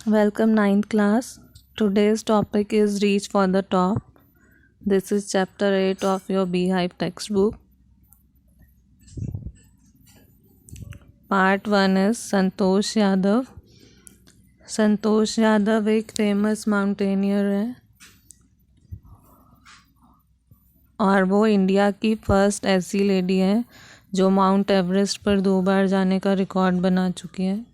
Welcome ninth class. Today's topic is Reach for the Top. This is chapter 8 of your Beehive textbook. Part 1 is Santosh Yadav. Santosh Yadav एक famous mountaineer है और वो India की first ऐसी lady है जो माउंट एवरेस्ट पर 2 बार जाने का रिकॉर्ड बना चुकी है।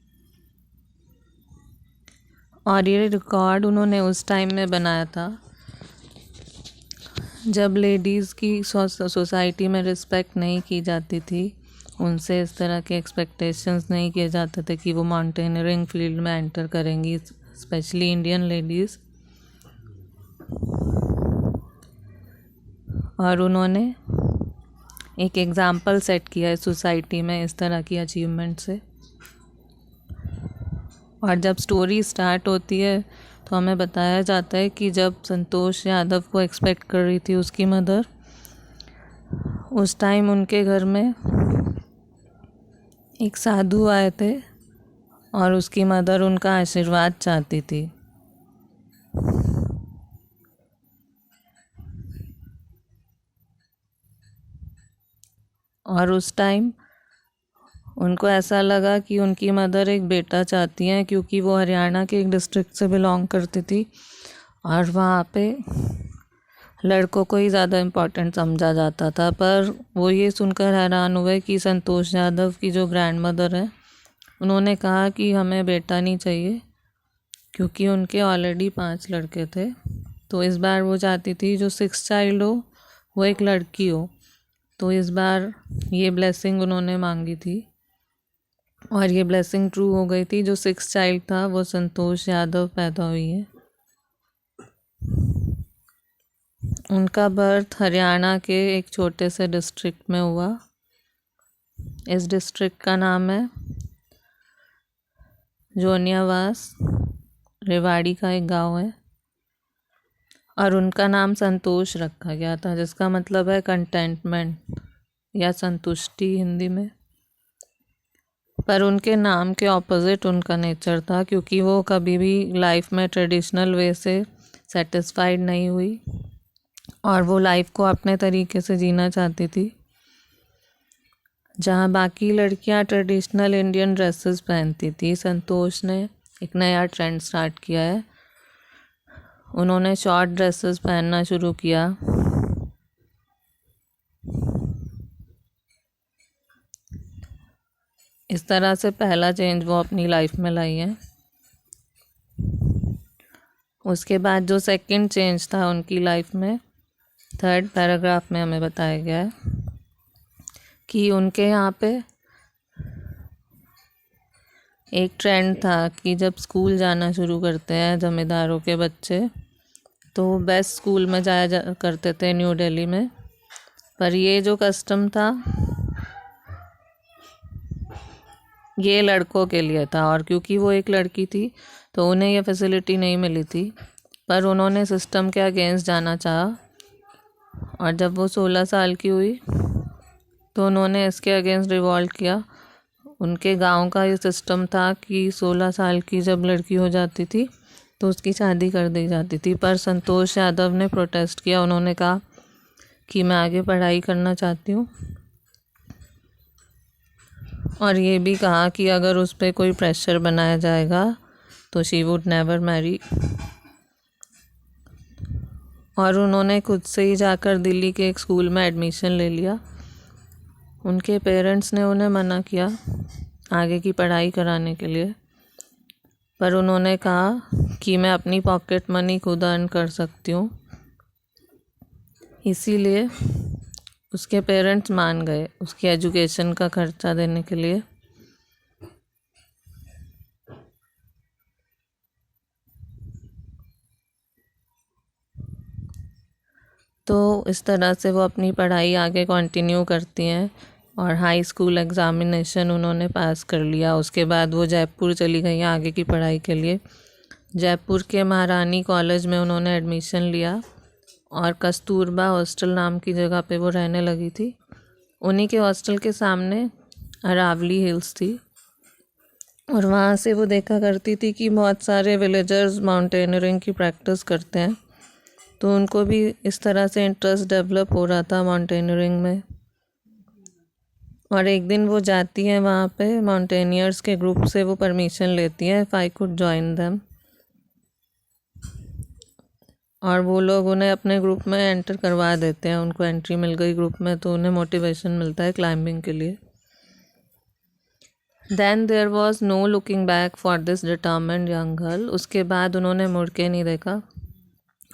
और ये रिकॉर्ड उन्होंने उस टाइम में बनाया था जब लेडीज़ की सोसाइटी में रिस्पेक्ट नहीं की जाती थी, उनसे इस तरह के एक्सपेक्टेशंस नहीं किए जाते थे कि वो माउंटेनियरिंग फील्ड में एंटर करेंगी, स्पेशली इंडियन लेडीज़। और उन्होंने एक एग्ज़ाम्पल सेट किया है सोसाइटी में इस तरह की अचीवमेंट से। और जब स्टोरी स्टार्ट होती है तो हमें बताया जाता है कि जब संतोष यादव को एक्सपेक्ट कर रही थी उसकी मदर, उस टाइम उनके घर में एक साधु आए थे और उसकी मदर उनका आशीर्वाद चाहती थी। और उस टाइम उनको ऐसा लगा कि उनकी मदर एक बेटा चाहती हैं, क्योंकि वो हरियाणा के एक डिस्ट्रिक्ट से बिलोंग करती थी और वहाँ पे लड़कों को ही ज़्यादा इम्पोर्टेंट समझा जाता था। पर वो ये सुनकर हैरान हुए कि संतोष यादव की जो ग्रैंड मदर है, उन्होंने कहा कि हमें बेटा नहीं चाहिए, क्योंकि उनके ऑलरेडी 5 लड़के थे। तो इस बार वो चाहती थी जो 6th चाइल्ड हो वो एक लड़की हो। तो इस बार ये ब्लेसिंग उन्होंने मांगी थी और ये ब्लेसिंग ट्रू हो गई थी। जो 6th चाइल्ड था वो संतोष यादव पैदा हुई है। उनका बर्थ हरियाणा के एक छोटे से डिस्ट्रिक्ट में हुआ। इस डिस्ट्रिक्ट का नाम है जोनियावास, रेवाड़ी का एक गांव है। और उनका नाम संतोष रखा गया था, जिसका मतलब है कंटेंटमेंट या संतुष्टि हिंदी में। पर उनके नाम के ऑपोजिट उनका नेचर था, क्योंकि वो कभी भी लाइफ में ट्रेडिशनल वे से सेटिस्फाइड नहीं हुई और वो लाइफ को अपने तरीके से जीना चाहती थी। जहाँ बाकी लड़कियाँ ट्रेडिशनल इंडियन ड्रेसेस पहनती थी, संतोष ने एक नया ट्रेंड स्टार्ट किया है। उन्होंने शॉर्ट ड्रेसेस पहनना शुरू किया। इस तरह से पहला चेंज वो अपनी लाइफ में लाई है। उसके बाद जो सेकंड चेंज था उनकी लाइफ में, 3rd पैराग्राफ में हमें बताया गया है कि उनके यहाँ पे एक ट्रेंड था कि जब स्कूल जाना शुरू करते हैं जमींदारों के बच्चे, तो बेस्ट स्कूल में जाया करते थे न्यू दिल्ली में। पर ये जो कस्टम था ये लड़कों के लिए था, और क्योंकि वो एक लड़की थी तो उन्हें ये फैसिलिटी नहीं मिली थी। पर उन्होंने सिस्टम के अगेंस्ट जाना चाहा और जब वो 16 साल की हुई तो उन्होंने इसके अगेंस्ट रिवॉल्ट किया। उनके गांव का ये सिस्टम था कि 16 साल की जब लड़की हो जाती थी तो उसकी शादी कर दी जाती थी। पर संतोष यादव ने प्रोटेस्ट किया। उन्होंने कहा कि मैं आगे पढ़ाई करना चाहती हूँ, और ये भी कहा कि अगर उस पर कोई प्रेशर बनाया जाएगा तो शी वुड नेवर मैरी। और उन्होंने खुद से ही जाकर दिल्ली के एक स्कूल में एडमिशन ले लिया। उनके पेरेंट्स ने उन्हें मना किया आगे की पढ़ाई कराने के लिए, पर उन्होंने कहा कि मैं अपनी पॉकेट मनी खुद अर्न कर सकती हूँ। इसीलिए उसके पेरेंट्स मान गए उसकी एजुकेशन का खर्चा देने के लिए। तो इस तरह से वो अपनी पढ़ाई आगे कंटिन्यू करती हैं और हाई स्कूल एग्ज़ामिनेशन उन्होंने पास कर लिया। उसके बाद वो जयपुर चली गई आगे की पढ़ाई के लिए। जयपुर के महारानी कॉलेज में उन्होंने एडमिशन लिया और कस्तूरबा हॉस्टल नाम की जगह पे वो रहने लगी थी। उन्हीं के हॉस्टल के सामने अरावली हिल्स थी। और वहाँ से वो देखा करती थी कि बहुत सारे विलेजर्स माउंटेनियरिंग की प्रैक्टिस करते हैं, तो उनको भी इस तरह से इंटरेस्ट डेवलप हो रहा था माउंटेनियरिंग में। और एक दिन वो जाती है वहाँ पे, माउंटेनियर्स के ग्रुप से वो परमिशन लेती है, if I could join them, और वो लोग उन्हें अपने ग्रुप में एंटर करवा देते हैं। उनको एंट्री मिल गई ग्रुप में, तो उन्हें मोटिवेशन मिलता है क्लाइंबिंग के लिए। Then there was no looking back for this determined young girl. उसके बाद उन्होंने मुड़ के नहीं देखा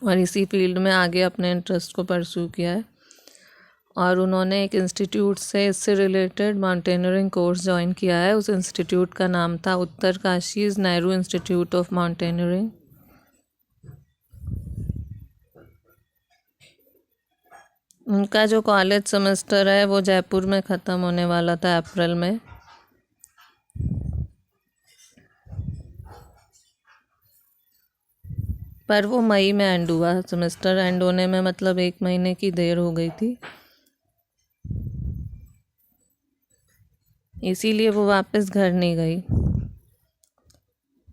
और इसी फील्ड में आगे अपने इंटरेस्ट को परस्यू किया है। और उन्होंने एक इंस्टीट्यूट से इससे रिलेटेड माउंटेनियरिंग कोर्स ज्वाइन किया है। उस इंस्टीट्यूट का नाम था उत्तरकाशीज़ नेहरू इंस्टीट्यूट ऑफ माउंटेनियरिंग। उनका जो कॉलेज सेमेस्टर है वो जयपुर में ख़त्म होने वाला था अप्रैल में। पर वो मई में एंड हुआ। सेमेस्टर एंड होने में मतलब 1 महीने की देर हो गई थी, इसीलिए वो वापस घर नहीं गई।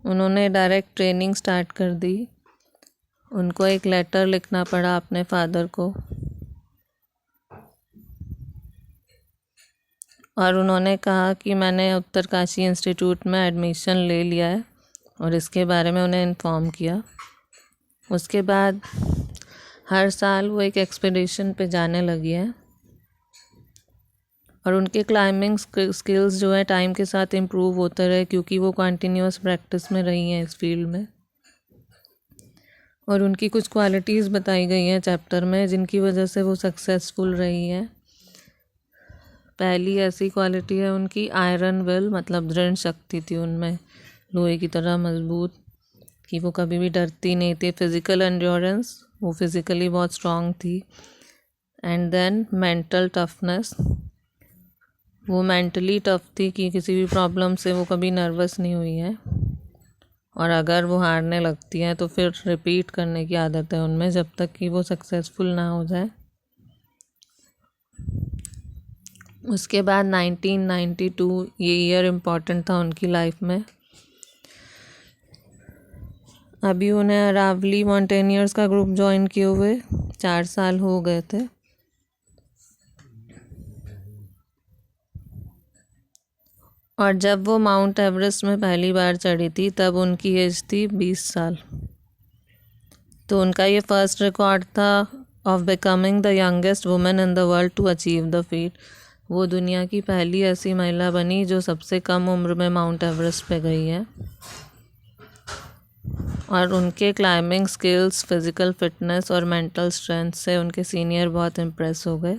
उन्होंने डायरेक्ट ट्रेनिंग स्टार्ट कर दी। उनको एक लेटर लिखना पड़ा अपने फादर को, और उन्होंने कहा कि मैंने उत्तरकाशी इंस्टीट्यूट में एडमिशन ले लिया है, और इसके बारे में उन्हें इन्फॉर्म किया। उसके बाद हर साल वो एक एक्सपीडिशन पे जाने लगी है, और उनके क्लाइंबिंग स्किल्स जो है टाइम के साथ इम्प्रूव होते रहे, क्योंकि वो कंटिन्यूस प्रैक्टिस में रही हैं इस फील्ड में। और उनकी कुछ क्वालिटीज़ बताई गई हैं चैप्टर में, जिनकी वजह से वो सक्सेसफुल रही हैं। पहली ऐसी क्वालिटी है उनकी आयरन विल, मतलब दृढ़ शक्ति थी उनमें, लोहे की तरह मजबूत, कि वो कभी भी डरती नहीं थी। फिज़िकल एंड्योरेंस, वो फिज़िकली बहुत स्ट्रांग थी। एंड देन मेंटल टफनेस, वो मेंटली टफ थी कि किसी भी प्रॉब्लम से वो कभी नर्वस नहीं हुई है, और अगर वो हारने लगती हैं तो फिर रिपीट करने की आदत है उनमें जब तक कि वो सक्सेसफुल ना हो जाए। उसके बाद 1992 ये ईयर इम्पॉर्टेंट था उनकी लाइफ में। अभी उन्हें अरावली माउंटेनियर्स का ग्रुप ज्वाइन किए हुए 4 साल हो गए थे। और जब वो माउंट एवरेस्ट में पहली बार चढ़ी थी तब उनकी एज थी 20 साल। तो उनका ये फर्स्ट रिकॉर्ड था of becoming the youngest women in the world to achieve the feat. वो दुनिया की पहली ऐसी महिला बनी जो सबसे कम उम्र में माउंट एवरेस्ट पे गई है। और उनके क्लाइंबिंग स्किल्स, फिज़िकल फिटनेस और मेंटल स्ट्रेंथ से उनके सीनियर बहुत इम्प्रेस हो गए।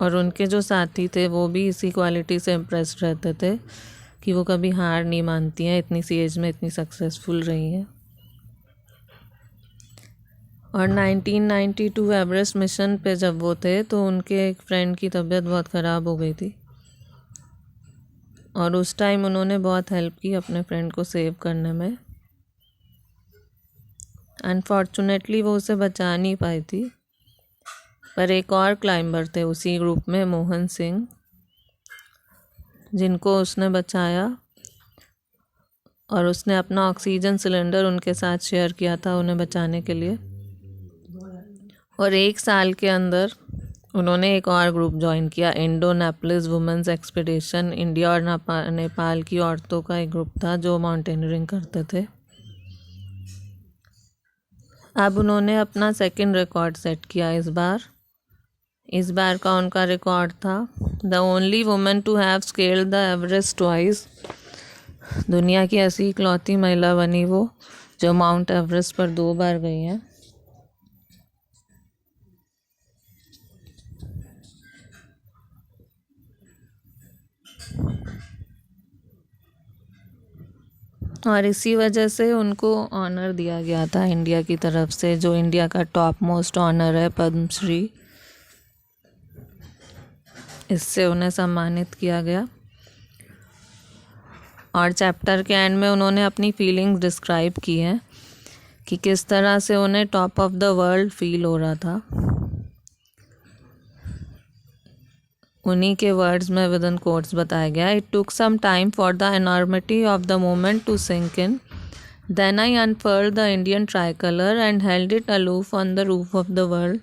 और उनके जो साथी थे वो भी इसी क्वालिटी से इम्प्रेस्ड रहते थे कि वो कभी हार नहीं मानती हैं, इतनी सी एज में इतनी सक्सेसफुल रही हैं। और 1992 एवरेस्ट मिशन पे जब वो थे तो उनके एक फ्रेंड की तबीयत बहुत ख़राब हो गई थी, और उस टाइम उन्होंने बहुत हेल्प की अपने फ्रेंड को सेव करने में। अनफॉर्चुनेटली वो उसे बचा नहीं पाई थी, पर एक और क्लाइंबर थे उसी ग्रुप में, मोहन सिंह, जिनको उसने बचाया, और उसने अपना ऑक्सीजन सिलेंडर उनके साथ शेयर किया था उन्हें बचाने के लिए। और 1 साल के अंदर उन्होंने एक और ग्रुप ज्वाइन किया, इंडोनेपोलिस वुमेन्स एक्सपीडिशन। इंडिया और नेपाल की औरतों का एक ग्रुप था जो माउंटेनियरिंग करते थे। अब उन्होंने अपना सेकंड रिकॉर्ड सेट किया इस बार का उनका रिकॉर्ड था the only women to have scaled the Everest twice. दुनिया की ऐसी इकलौती महिला बनी वो जो माउंट एवरेस्ट पर 2 बार गई हैं। और इसी वजह से उनको ऑनर दिया गया था इंडिया की तरफ से, जो इंडिया का टॉप मोस्ट ऑनर है, पद्मश्री। इससे उन्हें सम्मानित किया गया। और चैप्टर के एंड में उन्होंने अपनी फीलिंग्स डिस्क्राइब की हैं कि किस तरह से उन्हें top of the world feel हो रहा था। उन्हीं के वर्ड्स में विद इन कोट्स बताया गया, it took some time for the enormity of the moment to sink in, then I unfurled the Indian tricolour and held it aloof on the roof of the world,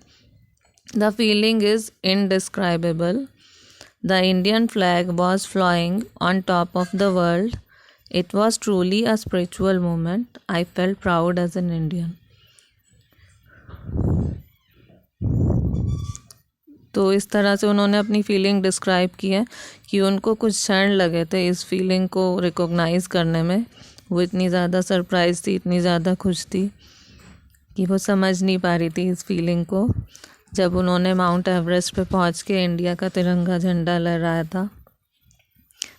the feeling is indescribable, the Indian flag was flying on top of the world, it was truly a spiritual moment, I felt proud as an Indian. तो इस तरह से उन्होंने अपनी feeling describe की है कि उनको कुछ क्षण लगे थे इस फीलिंग को रिकॉग्नाइज़ करने में। वो इतनी ज़्यादा सरप्राइज थी, इतनी ज़्यादा खुश थी कि वो समझ नहीं पा रही थी इस फीलिंग को। जब उन्होंने माउंट एवरेस्ट पे पहुंच के इंडिया का तिरंगा झंडा लहराया था,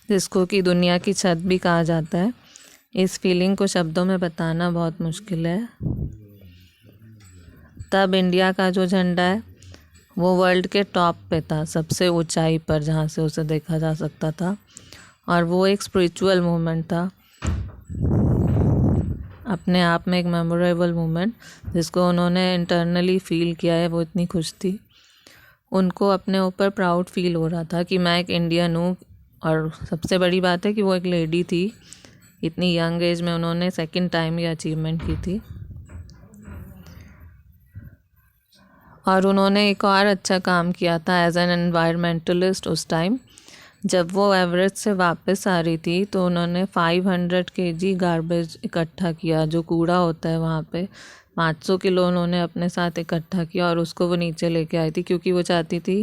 जिसको कि दुनिया की छत भी कहा जाता है, इस फीलिंग को शब्दों में बताना बहुत मुश्किल है। तब इंडिया का जो झंडा है वो वर्ल्ड के टॉप पे था, सबसे ऊंचाई पर, जहाँ से उसे देखा जा सकता था, और वो एक स्पिरिचुअल मोमेंट था, अपने आप में एक मेमोरेबल मोमेंट, जिसको उन्होंने इंटरनली फील किया है। वो इतनी खुश थी, उनको अपने ऊपर प्राउड फील हो रहा था कि मैं एक इंडियन हूँ। और सबसे बड़ी बात है कि वो एक लेडी थी, इतनी यंग एज में उन्होंने सेकंड टाइम ये अचीवमेंट की थी। और उन्होंने एक और अच्छा काम किया था एज एन एनवायरमेंटलिस्ट। उस टाइम जब वो एवरेस्ट से वापस आ रही थी तो उन्होंने 500 kg गार्बेज इकट्ठा किया, जो कूड़ा होता है वहाँ पे। 500 किलो उन्होंने अपने साथ इकट्ठा किया और उसको वो नीचे लेके आई थी, क्योंकि वो चाहती थी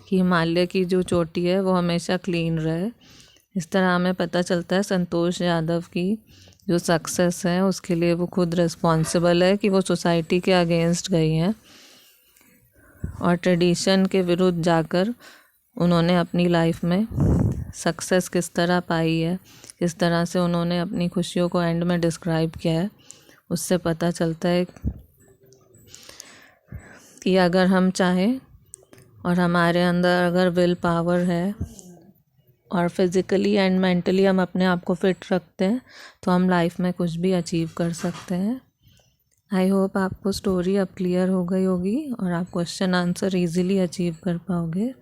कि हिमालय की जो चोटी है वो हमेशा क्लीन रहे। इस तरह हमें पता चलता है संतोष यादव की जो सक्सेस है उसके लिए वो खुद रिस्पॉन्सिबल है, कि वो सोसाइटी के अगेंस्ट गई हैं और ट्रेडिशन के विरुद्ध जाकर उन्होंने अपनी लाइफ में सक्सेस किस तरह पाई है, किस तरह से उन्होंने अपनी खुशियों को एंड में डिस्क्राइब किया है। उससे पता चलता है कि अगर हम चाहें और हमारे अंदर अगर विल पावर है और फिज़िकली एंड मेंटली हम अपने आप को फिट रखते हैं तो हम लाइफ में कुछ भी अचीव कर सकते हैं। आई होप आपको स्टोरी अब क्लियर हो गई होगी और आप क्वेश्चन आंसर इजीली अचीव कर पाओगे।